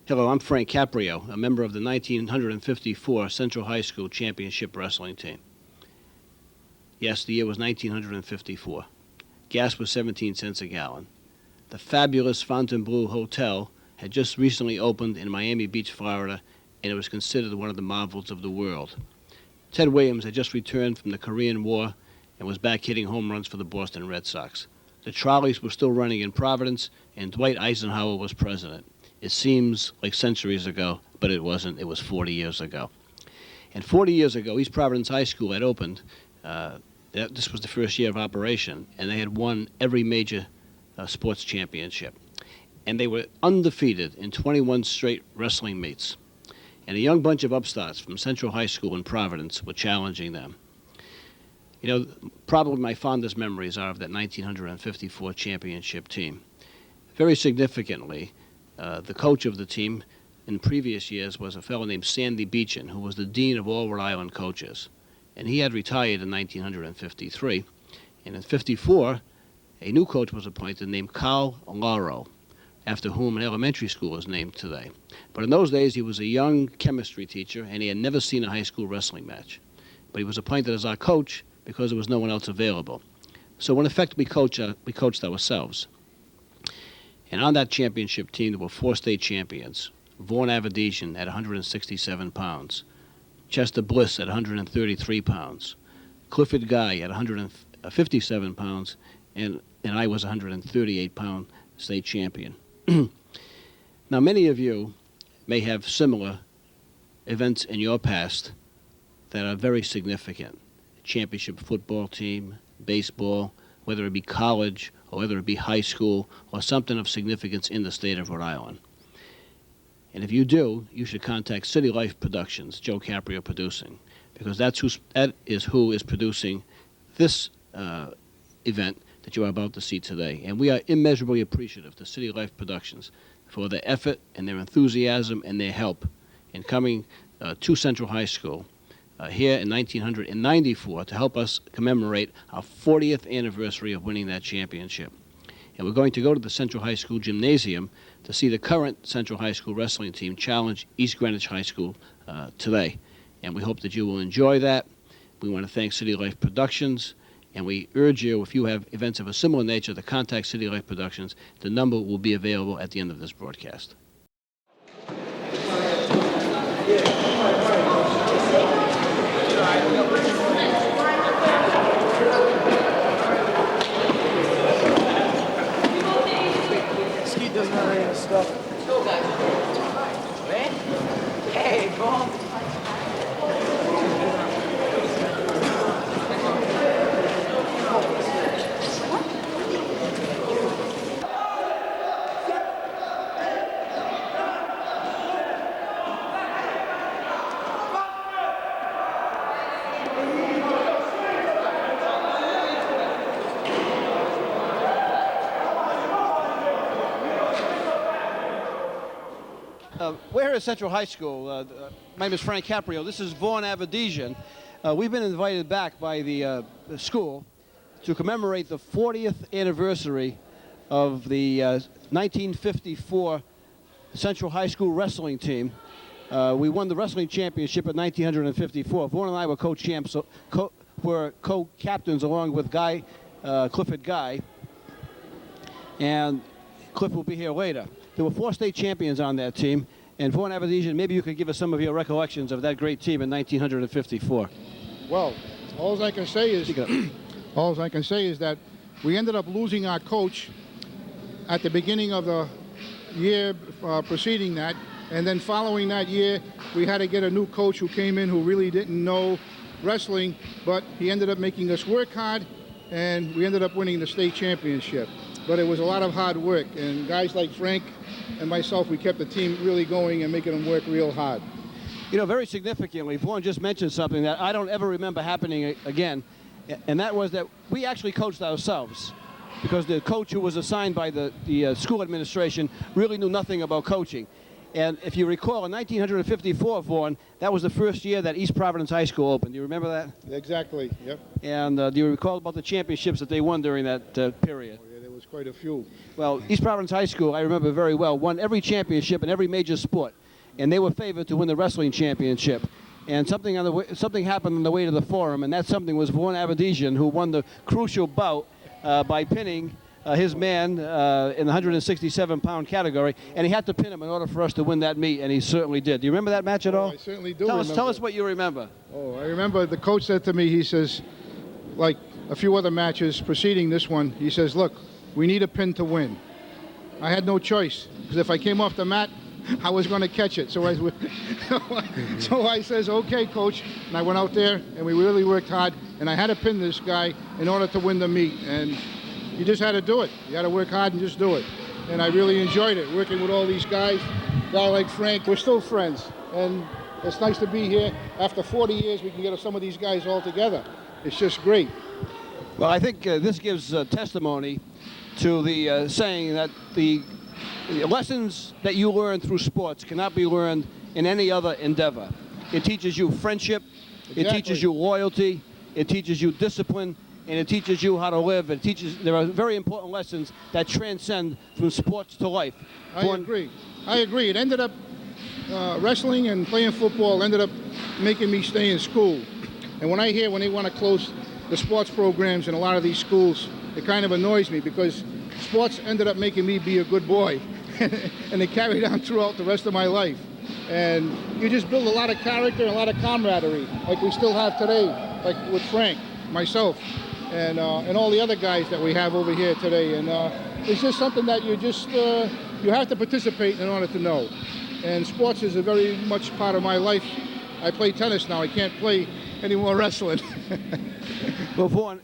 Hello, I'm Frank Caprio, a member of the 1954 Central High School Championship Wrestling Team. Yes, the year was 1954. Gas was 17 cents a gallon. The fabulous Fontainebleau Hotel had just recently opened in Miami Beach, Florida, and it was considered one of the marvels of the world. Ted Williams had just returned from the Korean War and was back hitting home runs for the Boston Red Sox. The trolleys were still running in Providence, and Dwight Eisenhower was president. It seems like centuries ago, but it wasn't. It was 40 years ago. And 40 years ago, East Providence High School had opened. This was the first year of operation, and they had won every major sports championship. And they were undefeated in 21 straight wrestling meets. And a young bunch of upstarts from Central High School in Providence were challenging them. You know, probably my fondest memories are of that 1954 championship team. Very significantly, the coach of the team in previous years was a fellow named Sandy Beechin, who was the dean of all Rhode Island coaches. And he had retired in 1953. And in 54, a new coach was appointed named Carl Lauro, after whom an elementary school is named today. But in those days, he was a young chemistry teacher, and he had never seen a high school wrestling match. But he was appointed as our coach because there was no one else available. So in effect, we coached ourselves. And on that championship team, there were 4 state champions. Vaughn Averdesian at 167 pounds. Chester Bliss at 133 pounds. Clifford Guy at 157 pounds. And I was a 138-pound state champion. Now, many of you may have similar events in your past that are very significant. Championship football team, baseball, whether it be college or whether it be high school or something of significance in the state of Rhode Island. And if you do, you should contact CityLife Productions, Joe Caprio Producing, because that is who is producing this event that you are about to see today. And we are immeasurably appreciative to CityLife Productions for their effort and their enthusiasm and their help in coming to Central High School here in 1994 to help us commemorate our 40th anniversary of winning that championship. And we're going to go to the Central High School Gymnasium to see the current Central High School wrestling team challenge East Greenwich High School today. And we hope that you will enjoy that. We want to thank CityLife Productions, and we urge you, if you have events of a similar nature, to contact CityLife Productions. The number will be available at the end of this broadcast. Skeet doesn't have any stuff. Go, guys. Hey, boom. We're at Central High School. My name is Frank Caprio. This is Vaughn Averdesian. We've been invited back by the school to commemorate the 40th anniversary of the 1954 Central High School wrestling team. We won the wrestling championship in 1954. Vaughn and I were co-champs, were co-captains along with Clifford Guy, and Cliff will be here later. There were 4 state champions on that team, and Vaughn Averdesian, maybe you could give us some of your recollections of that great team in 1954. Well, all I can say is that we ended up losing our coach at the beginning of the year preceding that, and then following that year, we had to get a new coach who came in who really didn't know wrestling, but he ended up making us work hard, and we ended up winning the state championship. But it was a lot of hard work, and guys like Frank and myself, we kept the team really going and making them work real hard. You know, very significantly, Vaughn just mentioned something that I don't ever remember happening again, and that was that we actually coached ourselves, because the coach who was assigned by the school administration really knew nothing about coaching. And if you recall, in 1954, Vaughn, that was the first year that East Providence High School opened. Do you remember that? Exactly, yep. And do you recall about the championships that they won during that period? Oh, yeah, there was quite a few. Well, East Providence High School, I remember very well, won every championship in every major sport, and they were favored to win the wrestling championship. And something happened on the way to the forum, and that something was Vaughn Aberdeen, who won the crucial bout by pinning his man in the 167-pound category, and he had to pin him in order for us to win that meet, and he certainly did. Do you remember that match at all? I certainly do. Tell us what you remember. Oh, I remember the coach said to me, he says, like a few other matches preceding this one, he says, look, we need a pin to win. I had no choice, because if I came off the mat, I was going to catch it. So I says, okay, coach. And I went out there, and we really worked hard, and I had to pin this guy in order to win the meet. And you just had to do it. You had to work hard and just do it. And I really enjoyed it, working with all these guys. A guy like Frank, we're still friends. And it's nice to be here. After 40 years, we can get some of these guys all together. It's just great. Well, I think this gives testimony to the saying that the lessons that you learn through sports cannot be learned in any other endeavor. It teaches you friendship, Exactly. It teaches you loyalty, it teaches you discipline, and it teaches you how to live. There are very important lessons that transcend from sports to life. I agree. It ended up, wrestling and playing football ended up making me stay in school. And when I hear when they want to close the sports programs in a lot of these schools, it kind of annoys me, because sports ended up making me be a good boy. And it carried on throughout the rest of my life. And you just build a lot of character and a lot of camaraderie, like we still have today, like with Frank, myself, and all the other guys that we have over here today. And it's just something that you have to participate in order to know. And sports is a very much part of my life. I play tennis now. I can't play any more wrestling. Well, Vaughn,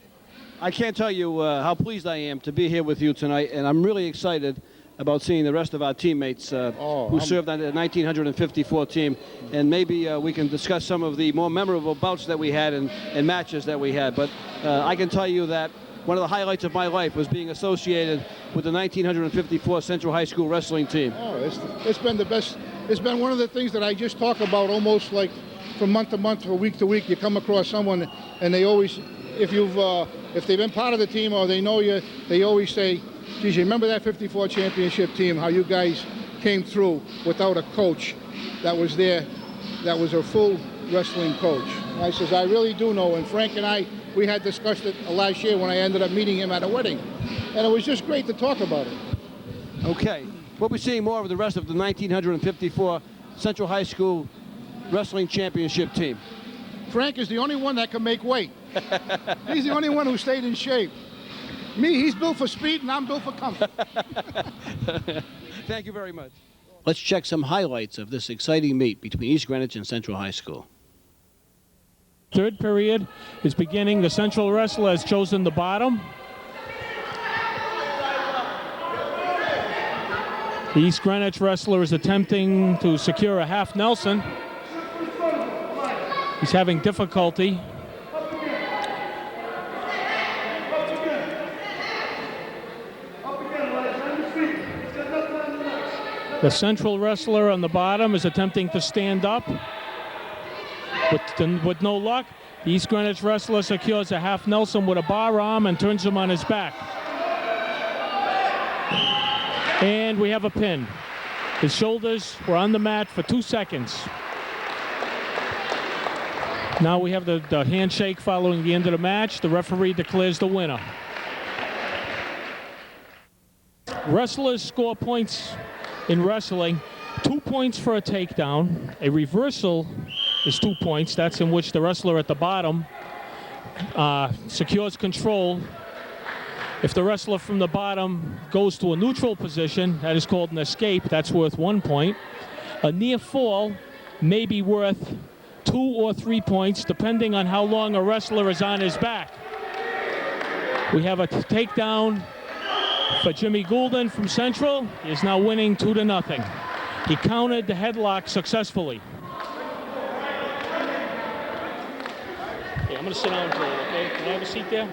I can't tell you how pleased I am to be here with you tonight, and I'm really excited about seeing the rest of our teammates who served on the 1954 team, and maybe we can discuss some of the more memorable bouts that we had and matches that we had. But I can tell you that one of the highlights of my life was being associated with the 1954 Central High School wrestling team. Oh, it's been the best. It's been one of the things that I just talk about almost like from month to month, or week to week. You come across someone, and they always, if they've been part of the team or they know you, they always say, geez, you remember that 54 championship team, how you guys came through without a coach that was there, that was a full wrestling coach. And I says, I really do know. And Frank and I, we had discussed it last year when I ended up meeting him at a wedding. And it was just great to talk about it. Okay. We'll be seeing more of the rest of the 1954 Central High School Wrestling Championship team. Frank is the only one that can make weight. He's the only one who stayed in shape. Me, he's built for speed, and I'm built for comfort. Thank you very much. Let's check some highlights of this exciting meet between East Greenwich and Central High School. Third period is beginning. The Central wrestler has chosen the bottom. The East Greenwich wrestler is attempting to secure a half Nelson. He's having difficulty. The Central wrestler on the bottom is attempting to stand up. With no luck, the East Greenwich wrestler secures a half Nelson with a bar arm and turns him on his back. And we have a pin. His shoulders were on the mat for 2 seconds. Now we have the handshake following the end of the match. The referee declares the winner. Wrestlers score points in wrestling. 2 points for a takedown. A reversal is 2 points. That's in which the wrestler at the bottom secures control. If the wrestler from the bottom goes to a neutral position, that is called an escape. That's worth 1 point. A near fall may be worth 2 or 3 points, depending on how long a wrestler is on his back. We have a takedown for Jimmy Goulden from Central. He is now winning 2-0. He countered the headlock successfully. Okay, I'm going to sit down, Joel, okay? Can I have a seat there?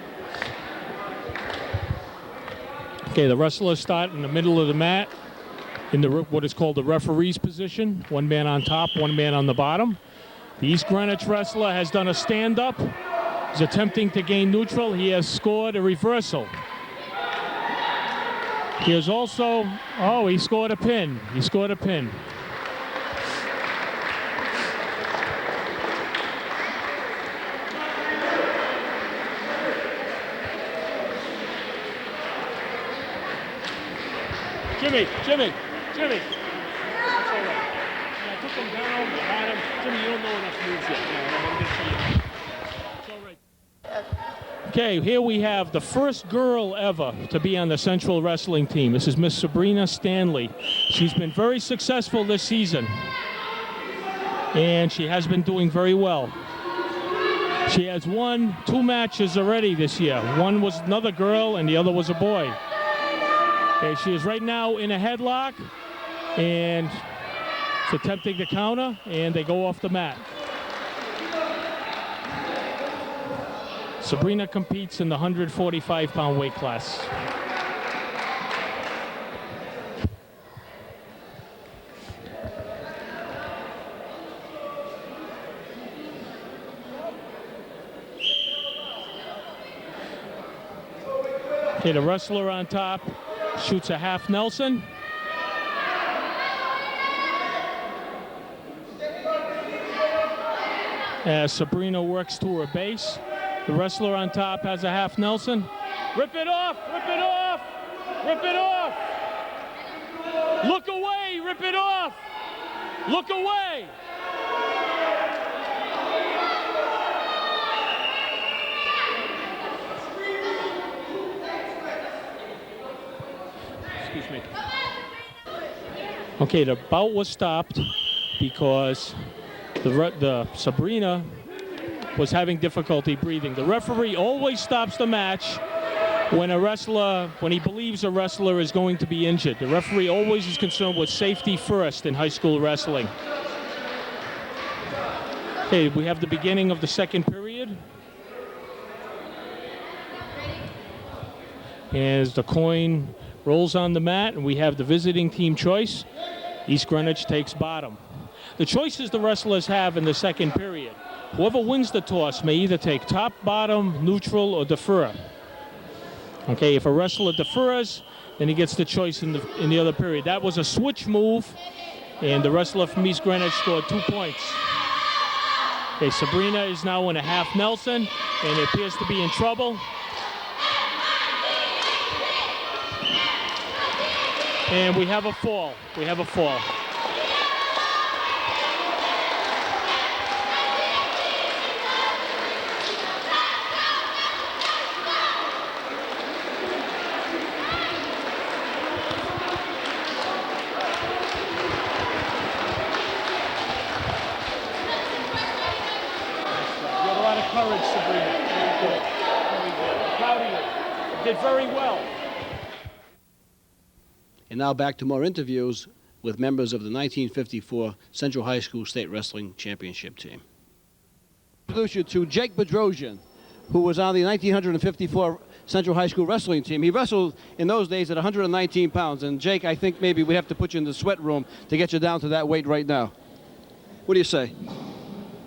Okay, the wrestlers start in the middle of the mat in what is called the referee's position. One man on top, one man on the bottom. The East Greenwich wrestler has done a stand-up. He's attempting to gain neutral. He has scored a reversal. Here's also, oh, he scored a pin. He scored a pin. Jimmy. That's all right. Yeah, I took him down, I had him. Jimmy, you don't know enough moves yet. No, I'm going to get you. It's all right. Okay, here we have the first girl ever to be on the Central Wrestling team. This is Miss Sabrina Stanley. She's been very successful this season, and she has been doing very well. She has won 2 matches already this year. One was another girl, and the other was a boy. Okay, she is right now in a headlock, and she's attempting to counter, and they go off the mat. Sabrina competes in the 145-pound weight class. Okay, the wrestler on top shoots a half Nelson. As Sabrina works to her base, the wrestler on top has a half Nelson. Rip it off, rip it off, rip it off. Look away, rip it off. Look away. Excuse me. Okay, the bout was stopped because the Sabrina was having difficulty breathing. The referee always stops the match when he believes a wrestler is going to be injured. The referee always is concerned with safety first in high school wrestling. Okay, we have the beginning of the second period. As the coin rolls on the mat, and we have the visiting team choice. East Greenwich takes bottom. The choices the wrestlers have in the second period. Whoever wins the toss may either take top, bottom, neutral, or defer. Okay, if a wrestler defers, then he gets the choice in the other period. That was a switch move, and the wrestler from East Greenwich scored 2 points. Okay, Sabrina is now in a half Nelson, and appears to be in trouble. And we have a fall. We have a fall. You had a lot of courage, Sabrina. Very good. Very good. I'm proud of you. You did very well. And now back to more interviews with members of the 1954 Central High School State Wrestling Championship team. Introduce you to Jake Bedrosian, who was on the 1954 Central High School Wrestling team. He wrestled in those days at 119 pounds. And Jake, I think maybe we have to put you in the sweat room to get you down to that weight right now. What do you say?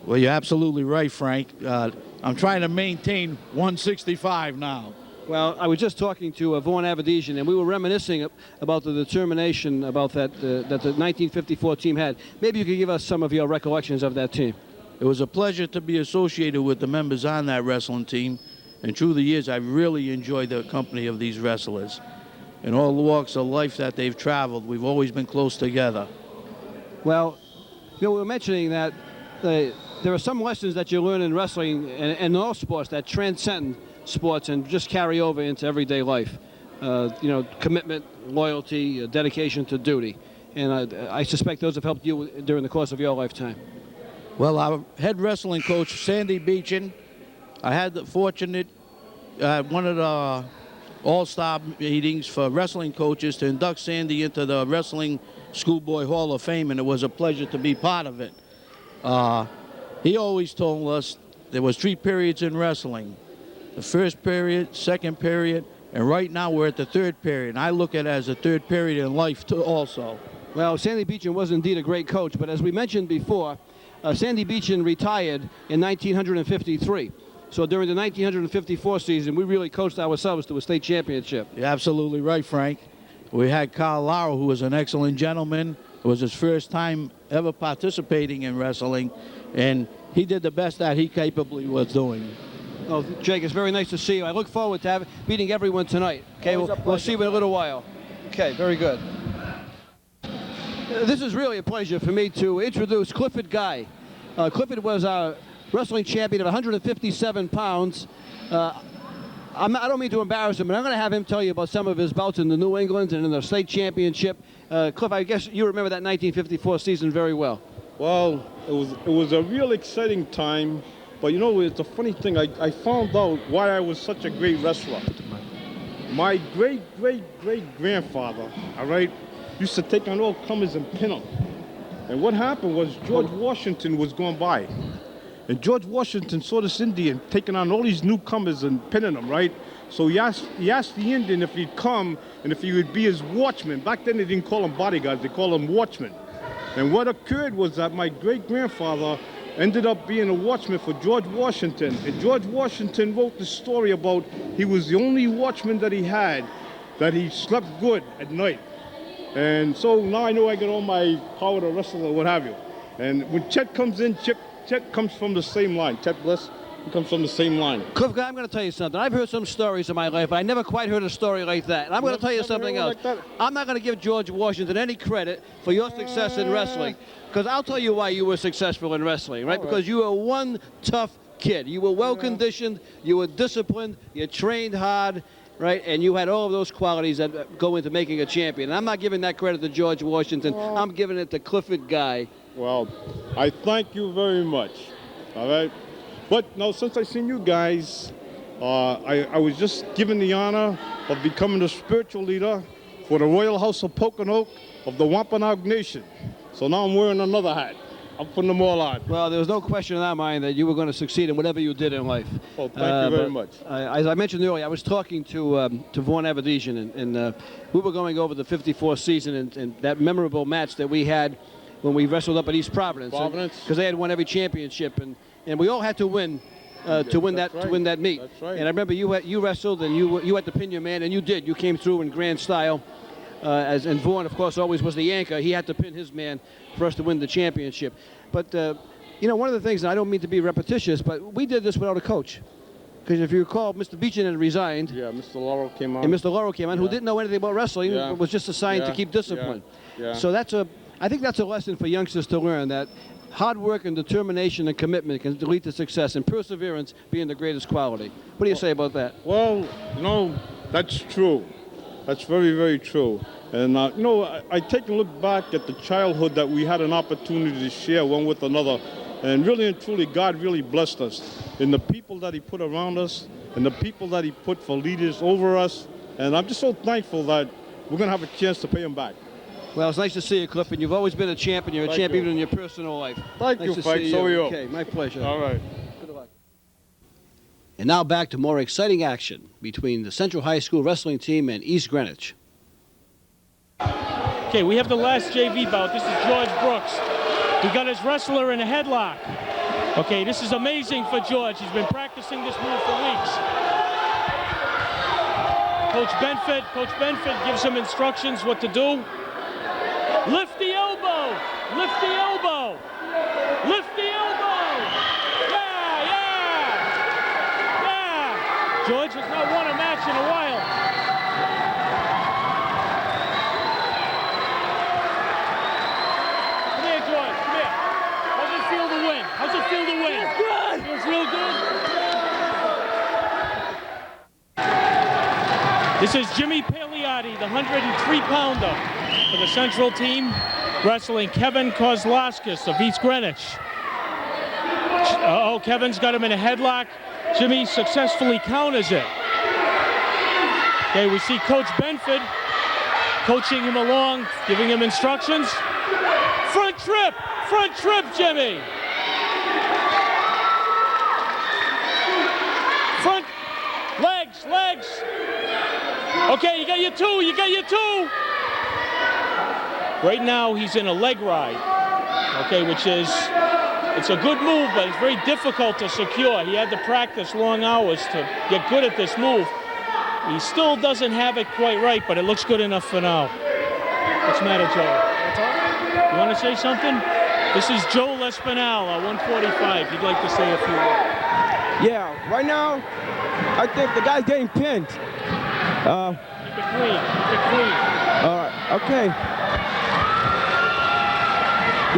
Well, you're absolutely right, Frank. I'm trying to maintain 165 now. Well, I was just talking to Vaughn Avedisian, and we were reminiscing about the determination about that the 1954 team had. Maybe you could give us some of your recollections of that team. It was a pleasure to be associated with the members on that wrestling team, and through the years, I've really enjoyed the company of these wrestlers. In all the walks of life that they've traveled, we've always been close together. Well, we were mentioning that there are some lessons that you learn in wrestling and in all sports that transcend sports and just carry over into everyday life. Commitment, loyalty, dedication to duty. And I suspect those have helped you during the course of your lifetime. Well, our head wrestling coach, Sandy Beechin, I had the fortunate, one of the all-star meetings for wrestling coaches to induct Sandy into the Wrestling Schoolboy Hall of Fame, and it was a pleasure to be part of it. He always told us there was 3 periods in wrestling. The first period, second period, and right now we're at the third period. And I look at it as a third period in life too also. Well, Sandy Beechin was indeed a great coach, but as we mentioned before, Sandy Beechin retired in 1953. So during the 1954 season, we really coached ourselves to a state championship. You're absolutely right, Frank. We had Carl Lara, who was an excellent gentleman. It was his first time ever participating in wrestling, and he did the best that he capably was doing. Well, Jake, it's very nice to see you. I look forward to meeting everyone tonight. Okay, we'll see you in a little while. Okay, very good. This is really a pleasure for me to introduce Clifford Guy. Clifford was our wrestling champion of 157 pounds. I don't mean to embarrass him, but I'm going to have him tell you about some of his bouts in the New England and in the state championship. Cliff, I guess you remember that 1954 season very well. Well, it was a real exciting time, but you know, it's a funny thing. I found out why I was such a great wrestler. My great-great-great-grandfather, all right, used to take on all comers and pin them. And what happened was George Washington was going by. And George Washington saw this Indian taking on all these newcomers and pinning them, right? So he asked the Indian if he'd come and if he would be his watchman. Back then they didn't call them bodyguards, they called them watchmen. And what occurred was that my great-grandfather ended up being a watchman for George Washington. And George Washington wrote the story about he was the only watchman that he had that he slept good at night. And so now I know I get all my power to wrestle or what have you. And when Chet comes in, Chet comes from the same line. Chet Bliss, he comes from the same line. Cliff, I'm going to tell you something. I've heard some stories in my life, but I never quite heard a story like that. And I'm going to tell you something else. Like I'm not going to give George Washington any credit for your success in wrestling, because I'll tell you why you were successful in wrestling, right? Because you were one tough kid. You were well-conditioned, you were disciplined, you trained hard, right? And you had all of those qualities that go into making a champion. And I'm not giving that credit to George Washington. I'm giving it to Clifford Guy. Well, I thank you very much, all right? But now, since I seen you guys, I was just given the honor of becoming the spiritual leader for the Royal House of Pocono of the Wampanoag Nation. So now I'm wearing another hat. I'm putting them all on. Well, there was no question in our mind that you were going to succeed in whatever you did in life. Well, thank you very much. As I mentioned earlier, I was talking to Vaughn Averdesian, and we were going over the '54 season and that memorable match that we had when we wrestled up at East Providence. Because they had won every championship, and we all had to win to win that meet. That's right. And I remember you wrestled, and you had to pin your man, and you did. You came through in grand style. And Vaughn, of course, always was the anchor. He had to pin his man for us to win the championship. But, you know, one of the things, and I don't mean to be repetitious, but we did this without a coach. Because if you recall, Mr. Beechin had resigned. Yeah, Mr. Laurel came on. And Mr. Laurel came on, who didn't know anything about wrestling, but was just assigned to keep discipline. Yeah. So I think that's a lesson for youngsters to learn, that hard work and determination and commitment can lead to success, and perseverance being the greatest quality. What do you say about that? Well, you know, that's true. That's very, very true. And, you know, I take a look back at the childhood that we had an opportunity to share one with another. And really and truly, God really blessed us in the people that he put around us and the people that he put for leaders over us. And I'm just so thankful that we're going to have a chance to pay him back. Well, it's nice to see you, Cliff, and you've always been a champion. You're a champion in your personal life. Thank you, Frank. So are you. Okay, my pleasure. All right. Good luck. And now back to more exciting action between the Central High School wrestling team and East Greenwich. Okay, we have the last JV bout. This is George Brooks. He got his wrestler in a headlock. Okay, this is amazing for George. He's been practicing this move for weeks. Coach Benford gives him instructions what to do. Lift the elbow! Lift the elbow! Lift the elbow! Yeah! George has not won a match in a while. Come here, George, come here. How's it feel to win? How's it feel to win? Feels good! Feels real good? This is Jimmy Pagliotti, the 103-pounder for the Central team, wrestling Kevin Kozlowskis of East Greenwich. Kevin's got him in a headlock. Jimmy successfully counters it. Okay, we see Coach Benford coaching him along, giving him instructions. Front trip, Jimmy. Front, legs. Okay, you got your two. Right now, he's in a leg ride, okay, which is, it's a good move, but it's very difficult to secure. He had to practice long hours to get good at this move. He still doesn't have it quite right, but it looks good enough for now. What's the matter, Joe? You want to say something? This is Joe Lespinal, 145. He'd like to say a few words. Yeah, right now, I think the guy's getting pinned. Keep it clean. Keep it clean. All right, okay.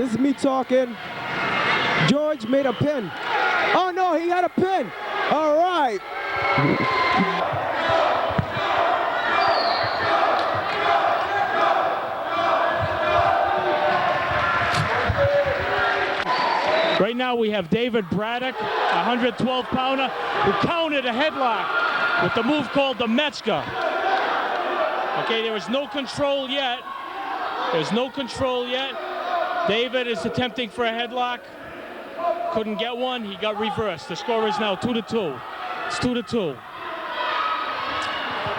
This is me talking. George made a pin. Oh no, he had a pin. All right. Right now we have David Braddock, a 112-pounder, who countered a headlock with the move called the Metzger. Okay, there is no control yet. There's no control yet. David is attempting for a headlock. Couldn't get one. He got reversed. The score is now 2-2. It's 2-2.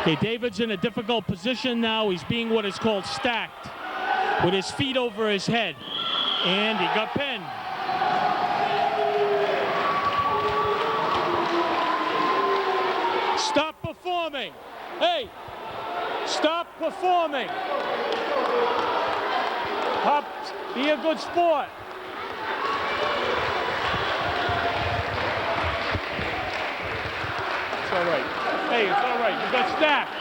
Okay, David's in a difficult position now. He's being what is called stacked, with his feet over his head. And he got pinned. Stop performing. Hey, stop performing. Hop, be a good sport. It's all right. Hey, it's all right. You got stacked.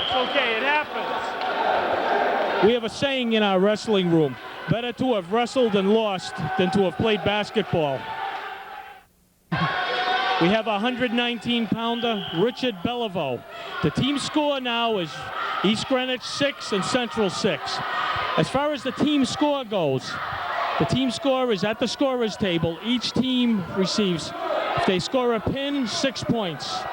It's okay. It happens. We have a saying in our wrestling room: better to have wrestled and lost than to have played basketball. We have a 119-pounder, Richard Beliveau. The team score now is East Greenwich 6 and Central 6. As far as the team score goes, the team score is at the scorer's table. Each team receives, if they score a pin, 6 points.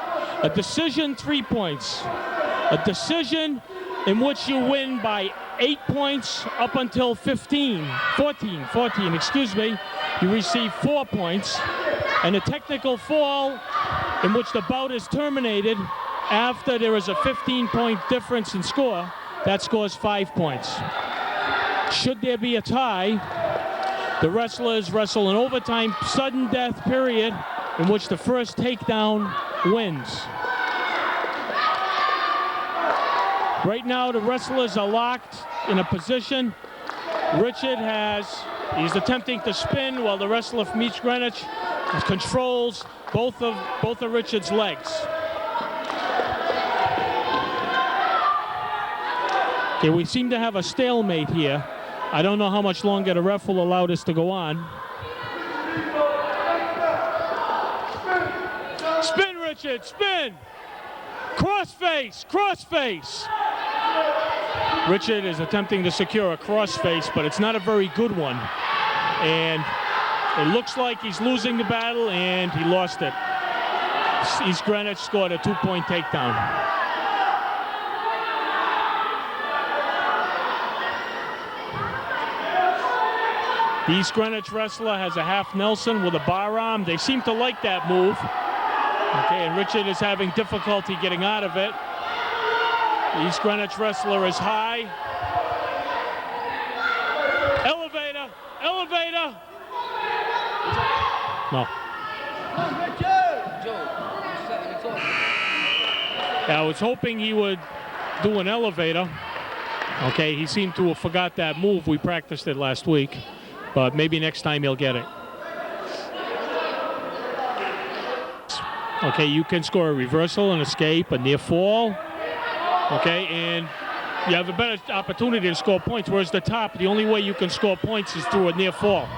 A decision, 3 points. A decision in which you win by 8 points up until 14, excuse me, you receive 4 points. And a technical fall in which the bout is terminated after there is a 15-point difference in score, that scores 5 points. Should there be a tie, the wrestlers wrestle an overtime sudden death period in which the first takedown wins. Right now the wrestlers are locked in a position. Richard he's attempting to spin while the wrestler from East Greenwich controls both of Richard's legs. Okay, we seem to have a stalemate here. I don't know how much longer the ref will allow this to go on. Spin, Richard, spin! Crossface, crossface! Richard is attempting to secure a crossface, but it's not a very good one. And it looks like he's losing the battle, and he lost it. East Greenwich scored a 2-point takedown. The East Greenwich wrestler has a half Nelson with a bar arm. They seem to like that move. Okay, and Richard is having difficulty getting out of it. The East Greenwich wrestler is high. Elevator, elevator. No. I was hoping he would do an elevator. Okay, he seemed to have forgot that move. We practiced it last week, but maybe next time he'll get it. Okay, you can score a reversal, an escape, a near fall. Okay, and you have a better opportunity to score points, whereas the top, the only way you can score points is through a near fall.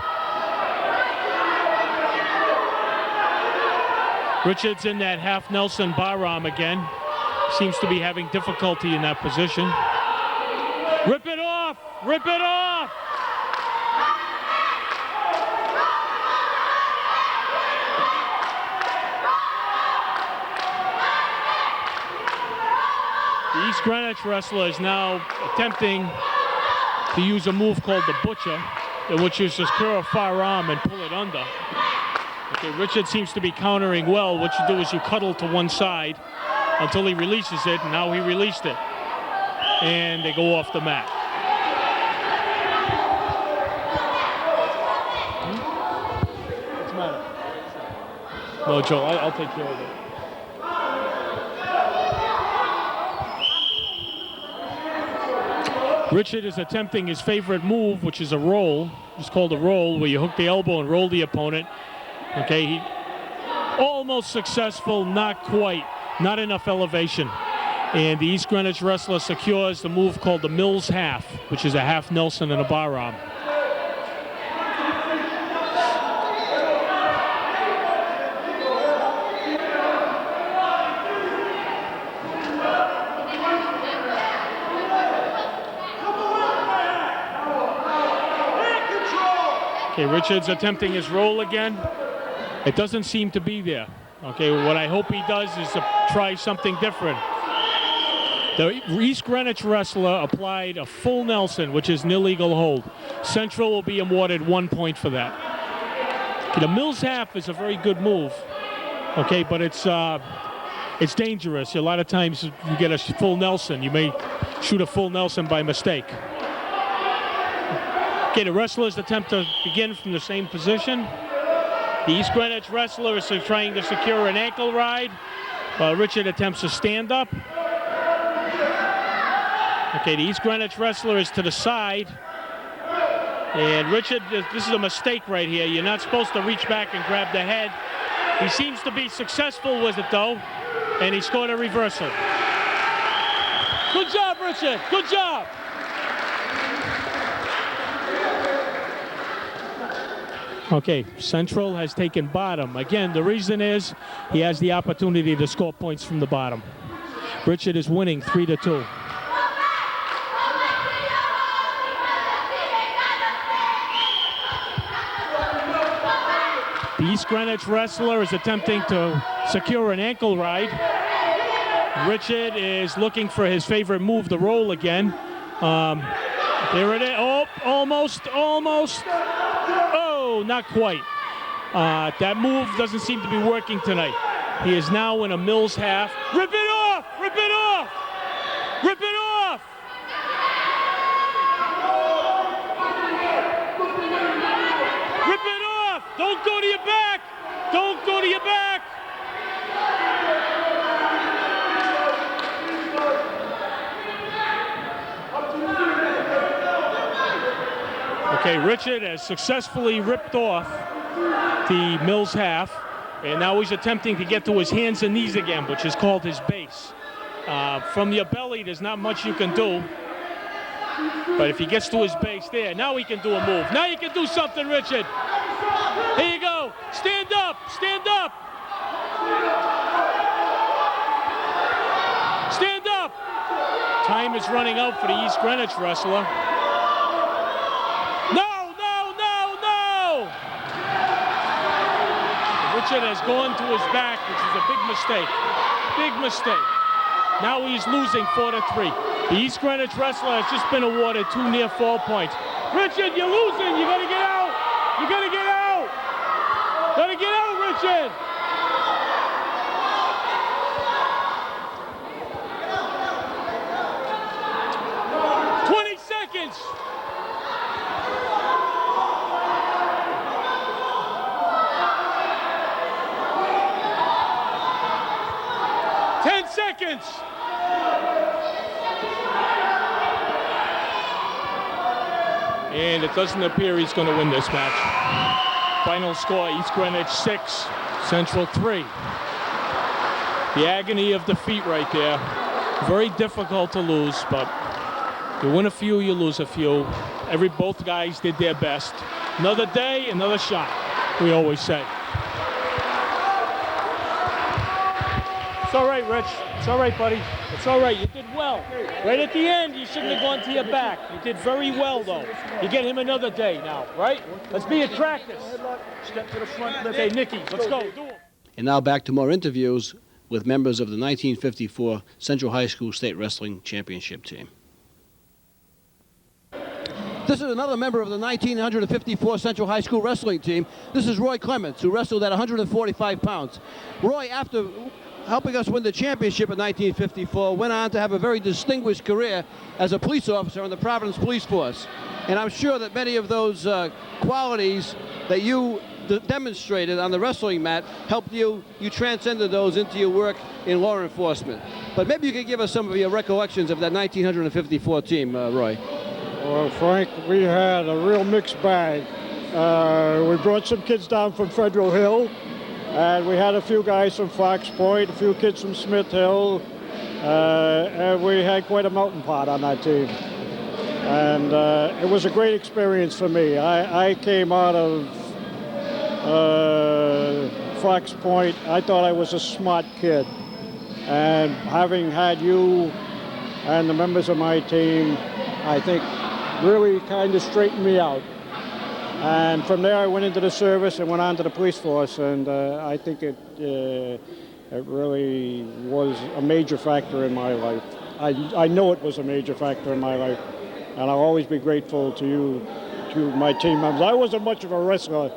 Richards in that half Nelson bar arm again. Seems to be having difficulty in that position. Rip it off! Rip it off! The East Greenwich wrestler is now attempting to use a move called the Butcher, in which is just curl a far arm and pull it under. Okay, Richard seems to be countering well. What you do is you cuddle to one side until he releases it, and now he released it. And they go off the mat. What's the matter? No, Joe, I'll take care of it. Richard is attempting his favorite move, which is a roll. It's called a roll, where you hook the elbow and roll the opponent. Okay, he almost successful, not quite, not enough elevation. And the East Greenwich wrestler secures the move called the Mills half, which is a half Nelson and a bar arm. Okay, Richards attempting his roll again. It doesn't seem to be there. Okay, what I hope he does is to try something different. The East Greenwich wrestler applied a full Nelson, which is an illegal hold. Central will be awarded 1 point for that. Okay, the Mills half is a very good move. Okay, but it's dangerous. A lot of times you get a full Nelson. You may shoot a full Nelson by mistake. Okay, the wrestlers attempt to begin from the same position. The East Greenwich wrestler is trying to secure an ankle ride, while Richard attempts to stand up. Okay, the East Greenwich wrestler is to the side. And Richard, this is a mistake right here. You're not supposed to reach back and grab the head. He seems to be successful with it, though, and he scored a reversal. Good job, Richard. Good job. Okay, Central has taken bottom. Again, the reason is he has the opportunity to score points from the bottom. Richard is winning 3-2. The East Greenwich wrestler is attempting to secure an ankle ride. Richard is looking for his favorite move, the roll again. There it is. Oh, almost. Oh, not quite. That move doesn't seem to be working tonight. He is now in a Mills half. Rip it off! Rip it off! Rip it off! Rip it off! Don't go to your back! Don't go to your back! Okay, Richard has successfully ripped off the Mills half, and now he's attempting to get to his hands and knees again, which is called his base. From your belly, there's not much you can do, but if he gets to his base there, now he can do a move. Now you can do something, Richard. Here you go. Stand up. Stand up. Stand up. Time is running out for the East Greenwich wrestler. Richard has gone to his back, which is a big mistake. Big mistake. Now he's losing 4-3. The East Greenwich wrestler has just been awarded 2 near fall points. Richard, you're losing. You gotta get out. You gotta get out. Gotta get out, Richard. Seconds. And it doesn't appear he's going to win this match. Final score, East Greenwich 6, Central 3. The agony of defeat right there. Very difficult to lose, but you win a few, you lose a few. Both guys did their best. Another day, another shot, we always say. It's all right, Rich. It's all right, buddy. It's all right. You did well. Right at the end, you shouldn't have gone to your back. You did very well, though. You get him another day now, right? Let's be at practice. Step to the front. Okay, Nicky, let's go. Do it. And now back to more interviews with members of the 1954 Central High School State Wrestling Championship team. This is another member of the 1954 Central High School wrestling team. This is Roy Clements, who wrestled at 145 pounds. Roy, after helping us win the championship in 1954, went on to have a very distinguished career as a police officer in the Providence Police Force. And I'm sure that many of those qualities that you demonstrated on the wrestling mat helped you transcended those into your work in law enforcement. But maybe you could give us some of your recollections of that 1954 team, Roy. Well, Frank, we had a real mixed bag. We brought some kids down from Federal Hill, and we had a few guys from Fox Point, a few kids from Smith Hill, and we had quite a melting pot on that team. And it was a great experience for me. I came out of Fox Point. I thought I was a smart kid. And having had you and the members of my team, I think really kind of straightened me out. And from there I went into the service and went on to the police force, and I think it really was a major factor in my life. I know it was a major factor in my life, and I'll always be grateful to you, to my team members. I wasn't much of a wrestler,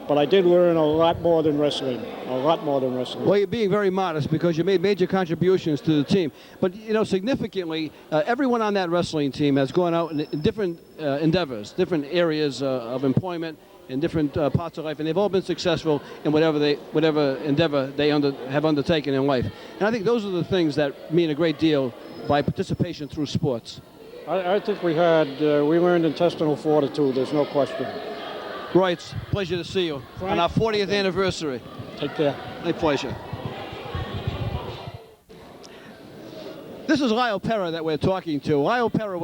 but I did learn a lot more than wrestling, Well, you're being very modest because you made major contributions to the team. But, you know, significantly, everyone on that wrestling team has gone out in different endeavors, different areas of employment in different parts of life, and they've all been successful in whatever endeavor they have undertaken in life. And I think those are the things that mean a great deal by participation through sports. I think we learned intestinal fortitude, there's no question. Roy, it's a pleasure to see you on our 40th anniversary. Take care. My pleasure. This is Lyle Perra that we're talking to. Lyle Perra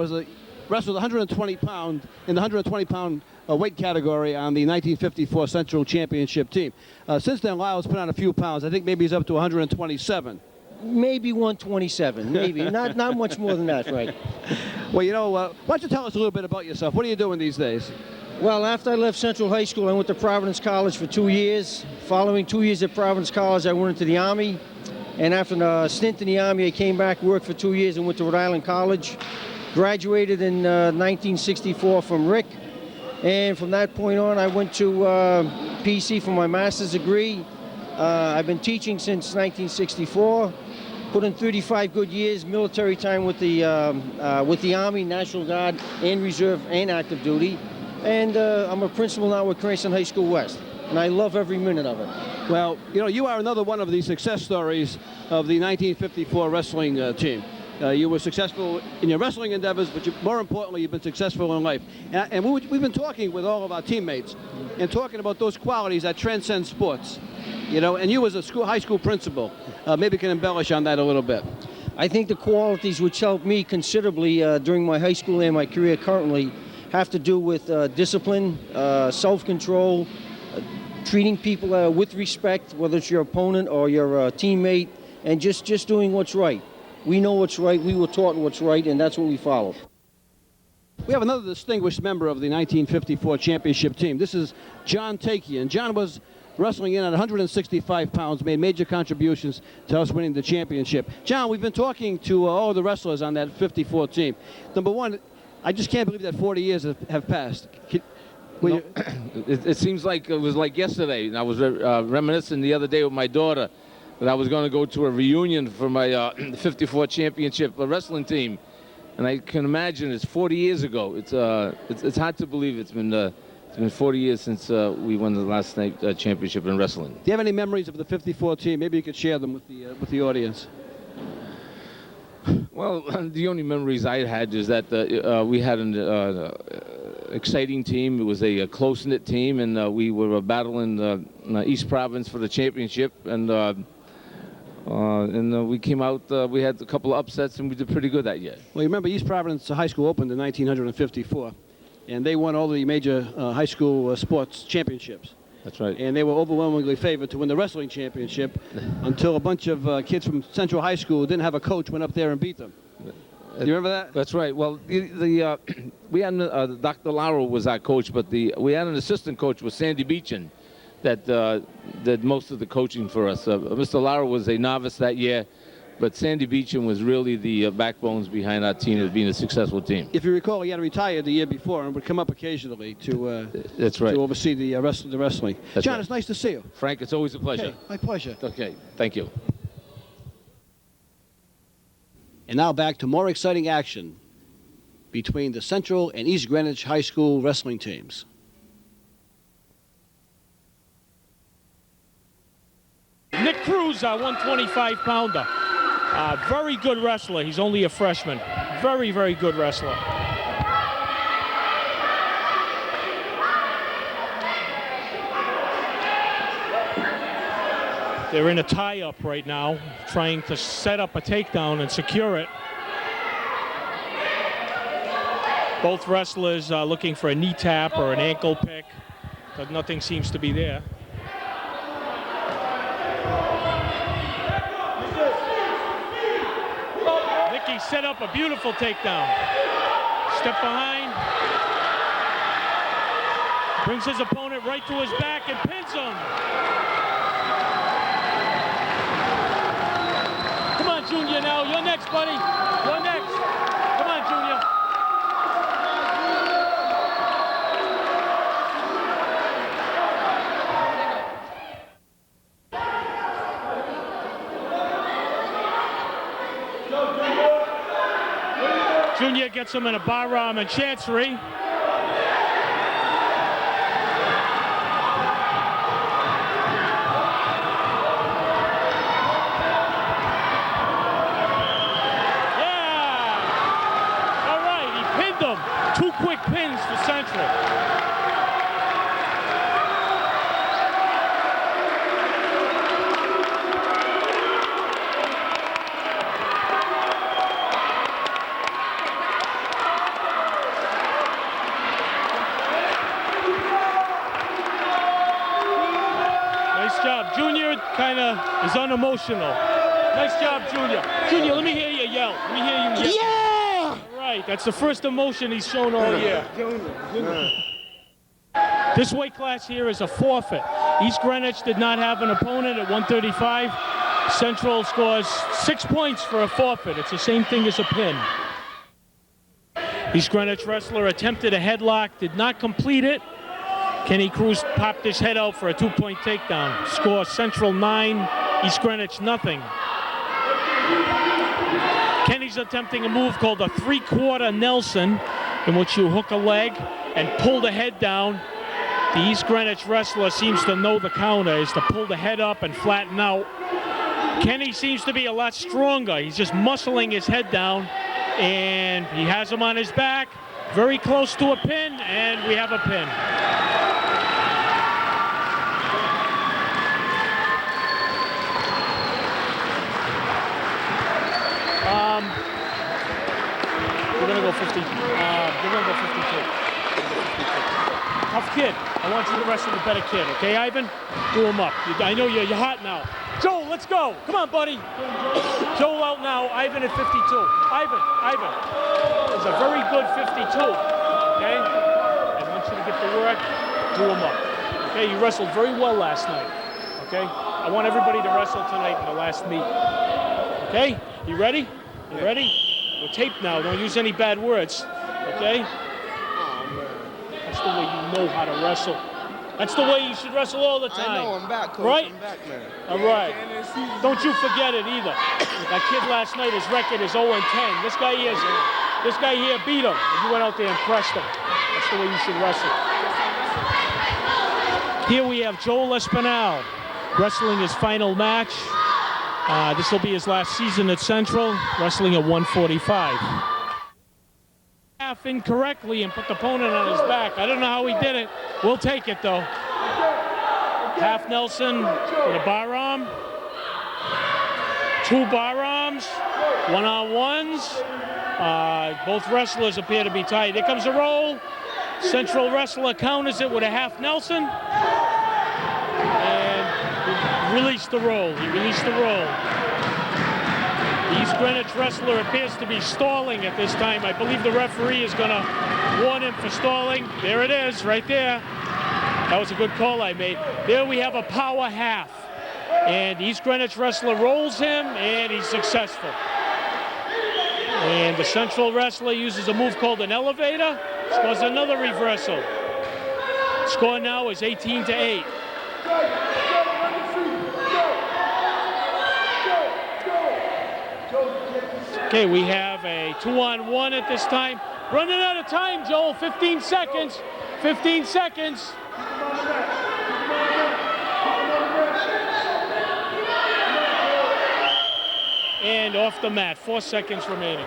wrestled 120 pound in the 120 pound weight category on the 1954 Central Championship team. Since then, Lyle's put on a few pounds. I think maybe he's up to 127. Maybe 127, maybe. not much more than that, Frank. Well, you know, why don't you tell us a little bit about yourself? What are you doing these days? Well, after I left Central High School, I went to Providence College for 2 years. Following 2 years at Providence College, I went into the Army. And after a stint in the Army, I came back, worked for 2 years, and went to Rhode Island College. Graduated in 1964 from Rick. And from that point on, I went to PC for my master's degree. I've been teaching since 1964. Put in 35 good years, military time with the Army, National Guard, and Reserve, and active duty. And I'm a principal now at Cranston High School West, and I love every minute of it. Well, you know, you are another one of the success stories of the 1954 wrestling team. You were successful in your wrestling endeavors, but more importantly, you've been successful in life. And we've been talking with all of our teammates and talking about those qualities that transcend sports. You know, and you as a high school principal, maybe can embellish on that a little bit. I think the qualities which helped me considerably during my high school and my career currently have to do with discipline, self-control, treating people with respect, whether it's your opponent or your teammate, and just doing what's right. We know what's right, we were taught what's right, and that's what we follow. We have another distinguished member of the 1954 championship team. This is John Takian. John was wrestling in at 165 pounds, made major contributions to us winning the championship. John, we've been talking to all of the wrestlers on that 54 team. Number one, I just can't believe that 40 years have passed. It seems like it was like yesterday. And I was reminiscing the other day with my daughter that I was going to go to a reunion for my 54 championship wrestling team. And I can imagine it's 40 years ago. It's hard to believe it's been 40 years since we won the last night championship in wrestling. Do you have any memories of the 54 team? Maybe you could share them with the audience. Well, the only memories I had is that we had an exciting team. It was a close-knit team, and we were battling East Province for the championship. And we came out, we had a couple of upsets, and we did pretty good that year. Well, you remember East Providence High School opened in 1954, and they won all the major high school sports championships. That's right. And they were overwhelmingly favored to win the wrestling championship until a bunch of kids from Central High School who didn't have a coach went up there and beat them. Do you remember that? That's right. Well, we had Dr. Lara was our coach, but we had an assistant coach with Sandy Beechin that did most of the coaching for us. Mr. Lara was a novice that year, but Sandy Beechin was really the backbones behind our team of being a successful team. If you recall, he had retired the year before and would come up occasionally to That's right. to oversee the wrestling. That's John, right. It's nice to see you. Frank, it's always a pleasure. Okay, my pleasure. Okay, thank you. And now back to more exciting action between the Central and East Greenwich High School wrestling teams. Nick Cruz, our 125-pounder. Very good wrestler. He's only a freshman. Very, very good wrestler. They're in a tie-up right now, trying to set up a takedown and secure it. Both wrestlers are looking for a knee tap or an ankle pick, but nothing seems to be there. Nicky set up a beautiful takedown. Step behind. Brings his opponent right to his back and pins him. Come on, Junior, now. You're next, buddy. You're next. Come on, Junior. Junior gets him in a bar arm and chancery. Two quick pins for Central. Nice job. Junior kind of is unemotional. Nice job, Junior. Junior, let me hear you yell. Let me hear you yell. Yeah! Right, that's the first emotion he's shown all year. This weight class here is a forfeit. East Greenwich did not have an opponent at 135. Central scores 6 points for a forfeit. It's the same thing as a pin. East Greenwich wrestler attempted a headlock, did not complete it. Kenny Cruz popped his head out for a 2-point takedown. Score Central 9, East Greenwich nothing. Kenny's attempting a move called a 3/4 Nelson, in which you hook a leg and pull the head down. The East Greenwich wrestler seems to know the counter is to pull the head up and flatten out. Kenny seems to be a lot stronger. He's just muscling his head down, and he has him on his back, very close to a pin, and we have a pin. We're gonna go 50. We're gonna go 52. Tough kid. I want you to wrestle the better kid, okay, Ivan? Do him up. I know you're hot now. Joel, let's go. Come on, buddy. Joel out now. Ivan at 52. Ivan. It's a very good 52. Okay? I want you to get to work. Do him up. Okay? You wrestled very well last night. Okay? I want everybody to wrestle tonight in the last meet. Okay? You ready? You ready? We're taped now. Don't use any bad words. Okay? That's the way you know how to wrestle. That's the way you should wrestle all the time. I know, I'm back, Coach. Right? I'm back, man. All right. Don't you forget it either. That kid last night, his record is 0-10. This guy here beat him. And you went out there and crushed him. That's the way you should wrestle. Here we have Joel Espinal wrestling his final match. This will be his last season at Central, wrestling at 145. Half incorrectly and put the opponent on his back. I don't know how he did it. We'll take it though. Half Nelson with a bar arm. 2 bar arms. 1-on-1s. Both wrestlers appear to be tight. Here comes a roll. Central wrestler counters it with a half Nelson. And released the roll. He released the roll. The East Greenwich wrestler appears to be stalling at this time. I believe the referee is going to warn him for stalling. There it is, right there. That was a good call I made. There we have a power half. And the East Greenwich wrestler rolls him, and he's successful. And the Central wrestler uses a move called an elevator. Scores another reversal. Score now is 18-8. Okay, we have a 2-on-1 at this time. Running out of time, Joel. 15 seconds. 15 seconds. And off the mat. 4 seconds remaining.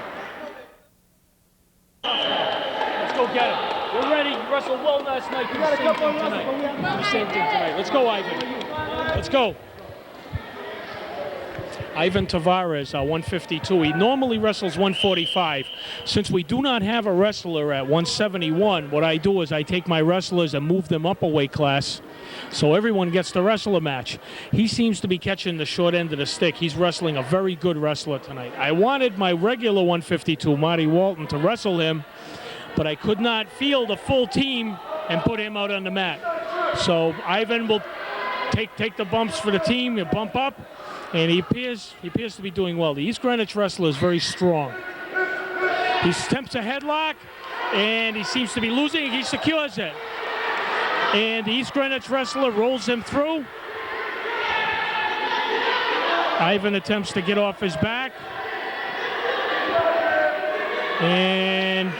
Let's go get him. We're ready. You wrestled well last night. Do the same thing tonight. Do the same thing tonight. Let's go, Ivan. Let's go. Ivan Tavares, 152. He normally wrestles 145. Since we do not have a wrestler at 171, what I do is I take my wrestlers and move them up a weight class so everyone gets to wrestle a match. He seems to be catching the short end of the stick. He's wrestling a very good wrestler tonight. I wanted my regular 152, Marty Walton, to wrestle him, but I could not field a full team and put him out on the mat. So Ivan will take the bumps for the team, he'll bump up, and he appears to be doing well. The East Greenwich wrestler is very strong. He attempts a headlock, and he seems to be losing. He secures it. And the East Greenwich wrestler rolls him through. Ivan attempts to get off his back. And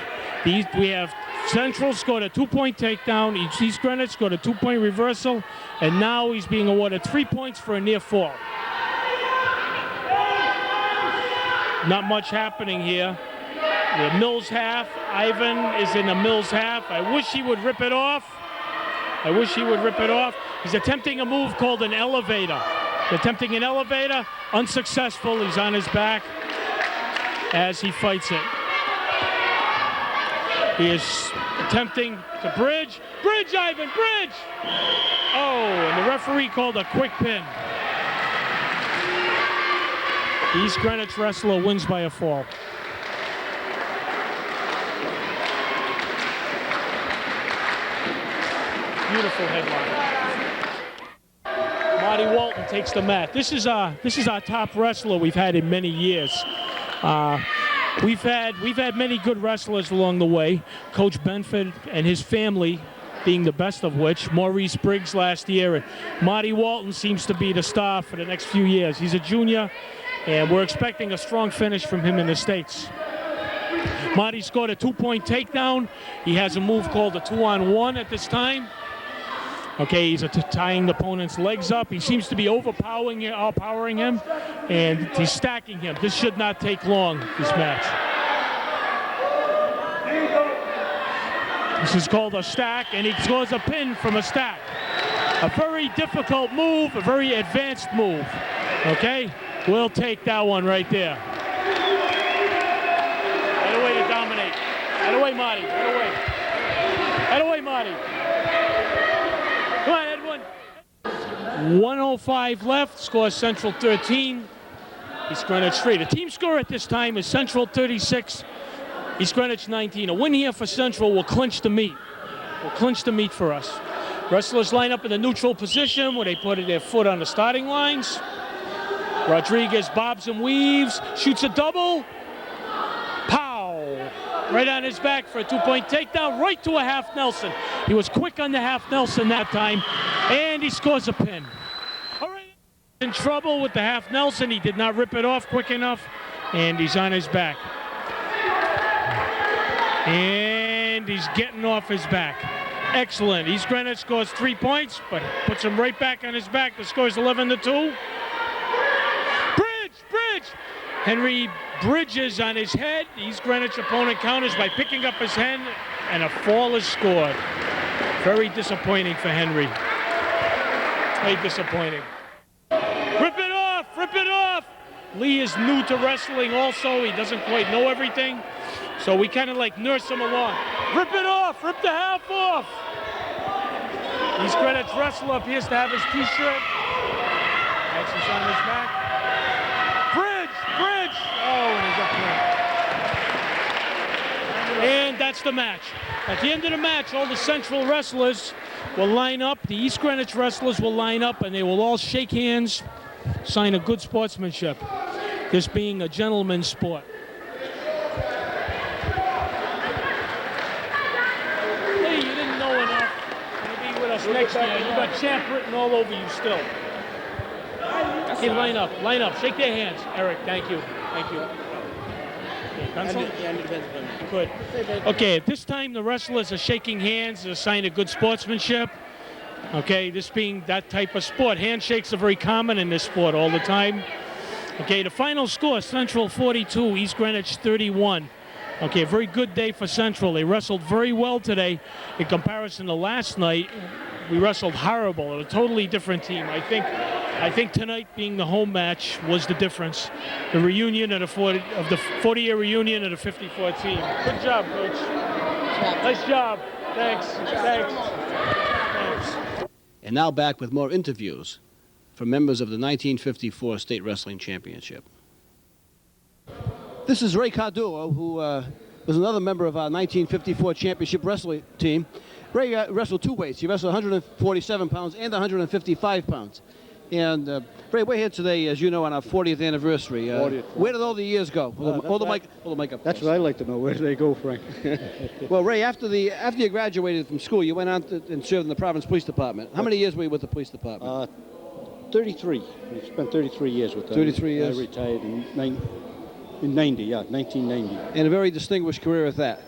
we have Central scored a 2-point takedown. East Greenwich scored a 2-point reversal. And now he's being awarded 3 points for a near fall. Not much happening here. The Mills half. Ivan is in the Mills half. I wish he would rip it off. He's attempting a move called an elevator. Attempting an elevator, unsuccessful. He's on his back as he fights it. He is attempting to bridge. Bridge, Ivan, bridge! Oh, and the referee called a quick pin. The East Greenwich wrestler wins by a fall. Beautiful headline. Marty Walton takes the mat. This is our top wrestler we've had in many years. We've had many good wrestlers along the way. Coach Benford and his family being the best of which. Maurice Briggs last year, and Marty Walton seems to be the star for the next few years. He's a junior, and we're expecting a strong finish from him in the States. Marty scored a 2-point takedown. He has a move called a 2-on-1 at this time. Okay, he's tying the opponent's legs up. He seems to be overpowering him, and he's stacking him. This should not take long, this match. This is called a stack, and he scores a pin from a stack. A very difficult move, a very advanced move. Okay, we'll take that one right there. Right away to dominate. Right away, Marty. Right away. Right away, Marty. Come on, Edwin. 1:05 left. Score Central 13. East Greenwich 3. The team score at this time is Central 36. East Greenwich 19. A win here for Central will clinch the meet. Will clinch the meet for us. Wrestlers line up in the neutral position where they put their foot on the starting lines. Rodriguez bobs and weaves, shoots a double. Pow! Right on his back for a 2-point takedown, right to a half Nelson. He was quick on the half Nelson that time, and he scores a pin. All right, in trouble with the half Nelson. He did not rip it off quick enough, and he's on his back. And he's getting off his back. Excellent. East Greenwich scores 3 points, but puts him right back on his back. The score is 11-2. Bridge! Henry bridges on his head. East Greenwich opponent counters by picking up his hand, and a fall is scored. Very disappointing for Henry. Very disappointing. Rip it off! Rip it off! Lee is new to wrestling also. He doesn't quite know everything. So we kind of like nurse him along. Rip it off! Rip the half off! East Greenwich wrestler appears to have his t-shirt. That's he's on his back. Bridge! Oh, and he's up there. And that's the match. At the end of the match, all the Central wrestlers will line up. The East Greenwich wrestlers will line up, and they will all shake hands, sign a good sportsmanship. This being a gentleman's sport. Hey, you didn't know enough to be with us next year. You got champ written all over you still. Okay, line up, shake their hands. Eric, thank you. Good. Okay, at this time the wrestlers are shaking hands to sign a good sportsmanship. Okay, this being that type of sport. Handshakes are very common in this sport all the time. Okay, the final score, Central 42, East Greenwich 31. Okay, a very good day for Central. They wrestled very well today in comparison to last night. We wrestled horrible. It was a totally different team. I think I think tonight being the home match was the difference. The reunion of the 40-year reunion of the 54 team. Good job, Coach. Nice job. Thanks. And now back with more interviews from members of the 1954 State Wrestling Championship. This is Ray Cardullo, who was another member of our 1954 championship wrestling team. Ray wrestled two weights. He wrestled 147 pounds and 155 pounds. And Ray, we're here today, as you know, on our 40th anniversary. 40th. Where did all the years go? Hold the mic up. That's what I like to know. Where do they go, Frank? Well, Ray, after you graduated from school, you went on and served in the Providence Police Department. How many years were you with the police department? 33. I spent 33 years with them. 33 years. I retired in 1990. And a very distinguished career at that.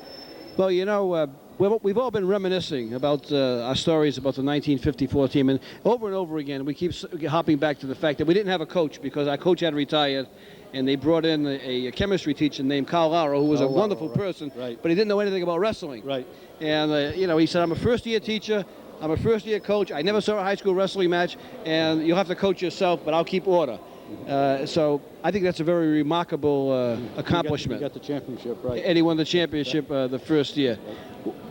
Well, you know, we've all been reminiscing about our stories about the 1954 team, and over again we keep hopping back to the fact that we didn't have a coach because our coach had retired, and they brought in a chemistry teacher named Carl Laro, who was a wonderful person, right. but he didn't know anything about wrestling. Right. And you know, he said, "I'm a first-year teacher. I'm a first-year coach. I never saw a high school wrestling match, and you'll have to coach yourself, but I'll keep order." So I think that's a very remarkable accomplishment. We got the championship, right. And he won the championship the first year.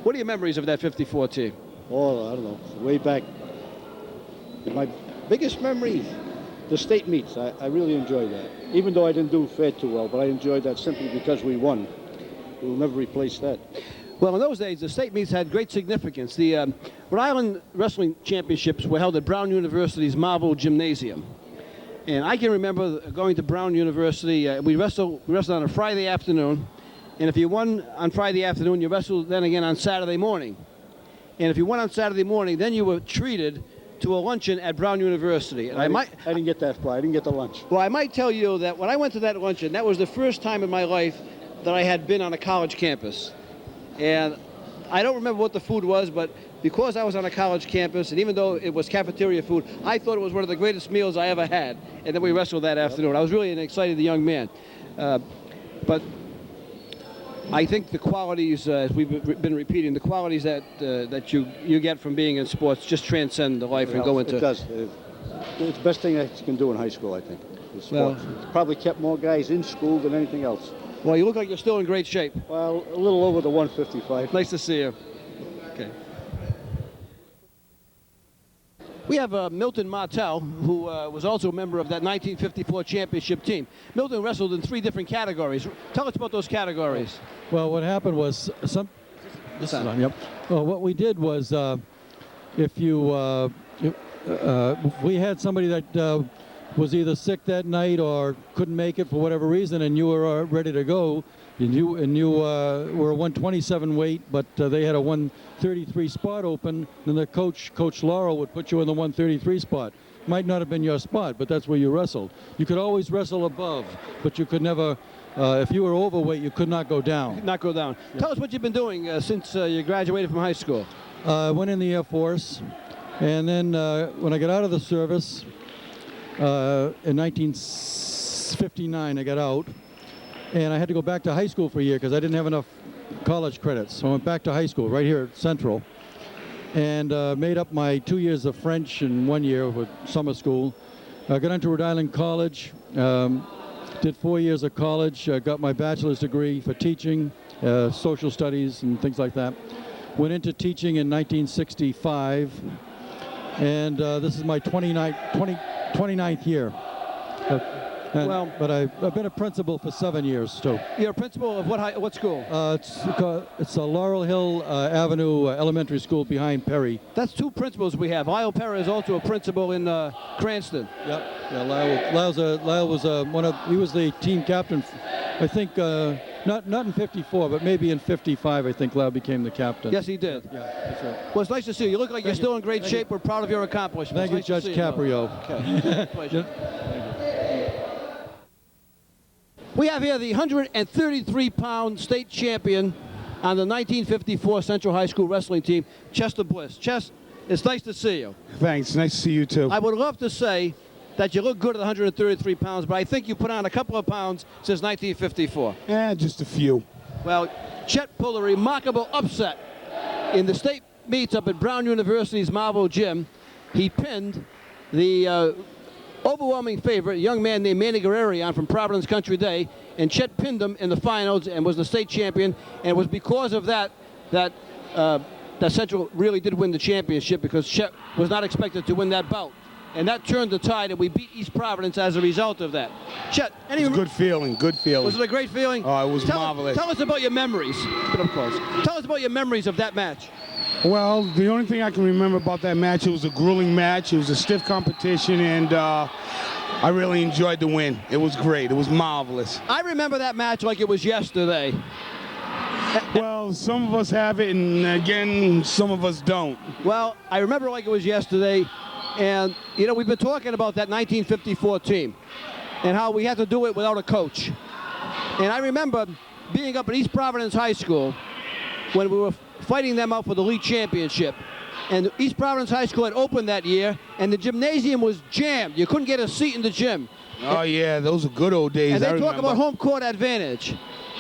What are your memories of that 54 team? Oh, I don't know. Way back. My biggest memory, the state meets. I really enjoyed that. Even though I didn't do fair too well, but I enjoyed that simply because we won. We'll never replace that. Well, in those days, the state meets had great significance. The Rhode Island Wrestling Championships were held at Brown University's Marble Gymnasium. And I can remember going to Brown University. We wrestled on a Friday afternoon. And if you won on Friday afternoon, you wrestled then again on Saturday morning. And if you won on Saturday morning, then you were treated to a luncheon at Brown University. And I didn't get that far. I didn't get the lunch. Well, I might tell you that when I went to that luncheon, that was the first time in my life that I had been on a college campus. And I don't remember what the food was, but because I was on a college campus, and even though it was cafeteria food, I thought it was one of the greatest meals I ever had. And then we wrestled that afternoon. I was really an excited young man. But I think the qualities, as we've been repeating, the qualities that you get from being in sports just transcend the life and go into. It does. It's the best thing that you can do in high school, I think. Well, it's probably kept more guys in school than anything else. Well, you look like you're still in great shape. Well, a little over the 155. Nice to see you. Okay. We have Milton Martell, who was also a member of that 1954 championship team. Milton wrestled in 3 different categories. Tell us about those categories. Well, what happened was Yep. Well, what we did was, if we had somebody that was either sick that night or couldn't make it for whatever reason, and you were ready to go, and you were a 127 weight, but they had a 133 spot open, and the Coach Laurel would put you in the 133 spot. Might not have been your spot, but that's where you wrestled. You could always wrestle above, but you could never, if you were overweight, you could not go down. Not go down. Yeah. Tell us what you've been doing since you graduated from high school. I went in the Air Force, and then when I got out of the service, in 1959, I got out, and I had to go back to high school for a year because I didn't have enough college credits. So I went back to high school right here at Central, and made up my 2 years of French in 1 year with summer school. I got into Rhode Island College, did 4 years of college, got my bachelor's degree for teaching, social studies and things like that. Went into teaching in 1965, and this is my 29th year. But I've been a principal for 7 years too. You're a principal of what school? It's a Laurel Hill Avenue Elementary School behind Perry. That's 2 principals we have. Lyle Perry is also a principal in Cranston. Yep. Yeah, Lyle was he was the team captain. I think not in '54, but maybe in '55. I think Lyle became the captain. Yes, he did. Yeah, that's right. Well, it's nice to see you. You look like you're still in great shape. We're proud of your accomplishments. Thank you, Judge Caprio. Okay. Pleasure. We have here the 133-pound state champion on the 1954 Central High School wrestling team, Chester Bliss. Chess, it's nice to see you. Thanks. Nice to see you, too. I would love to say that you look good at 133 pounds, but I think you put on a couple of pounds since 1954. Yeah, just a few. Well, Chet pulled a remarkable upset in the state meets up at Brown University's Marble Gym. He pinned the overwhelming favorite, a young man named Manny Guerrero from Providence Country Day, and Chet pinned him in the finals and was the state champion. And it was because of that that Central really did win the championship, because Chet was not expected to win that bout. And that turned the tide, and we beat East Providence as a result of that. Chet, Good feeling, good feeling. Was it a great feeling? Oh, it was marvelous. Tell us about your memories. Of course. Tell us about your memories of that match. Well, the only thing I can remember about that match, it was a grueling match. It was a stiff competition, and I really enjoyed the win. It was great. It was marvelous. I remember that match like it was yesterday. Well, some of us have it, and again, some of us don't. Well, I remember like it was yesterday, and, you know, we've been talking about that 1954 team and how we had to do it without a coach. And I remember being up at East Providence High School when we were fighting them out for the league championship. And East Providence High School had opened that year, and the gymnasium was jammed. You couldn't get a seat in the gym. Oh, yeah, those are good old days. And they talk about home court advantage.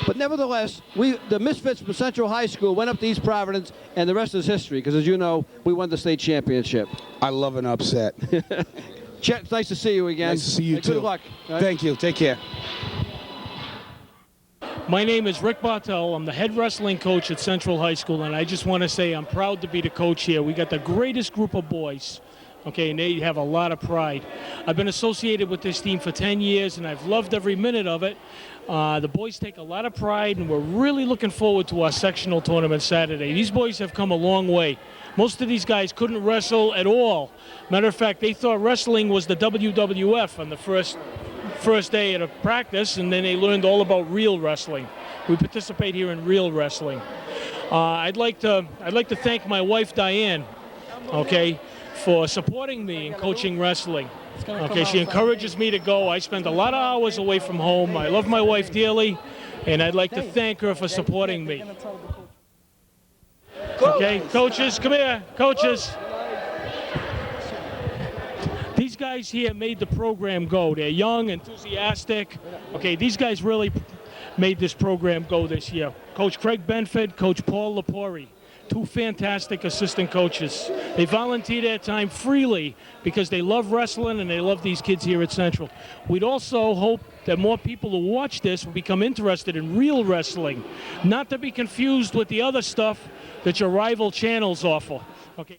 But nevertheless, the Misfits from Central High School went up to East Providence, and the rest is history, because as you know, we won the state championship. I love an upset. Chet, it's nice to see you again. Nice to see you, too. Good luck. Thank you. Take care. My name is Rick Bartel. I'm the head wrestling coach at Central High School, and I just want to say I'm proud to be the coach here. We got the greatest group of boys, okay, and they have a lot of pride. I've been associated with this team for 10 years, and I've loved every minute of it. The boys take a lot of pride, and we're really looking forward to our sectional tournament Saturday. These boys have come a long way. Most of these guys couldn't wrestle at all. Matter of fact, they thought wrestling was the WWF on the first day of practice, and then they learned all about real wrestling. We participate here in real wrestling. I'd like to thank my wife Diane, okay, for supporting me in coaching wrestling. Okay, she encourages me to go. I spend a lot of hours away from home. I love my wife dearly, and I'd like to thank her for supporting me. Okay, coaches, come here, coaches. These guys here made the program go. They're young, enthusiastic. Okay, these guys really made this program go this year. Coach Craig Benford, Coach Paul Lepori, two fantastic assistant coaches. They volunteer their time freely because they love wrestling and they love these kids here at Central. We'd also hope that more people who watch this will become interested in real wrestling, not to be confused with the other stuff that your rival channels offer. Okay.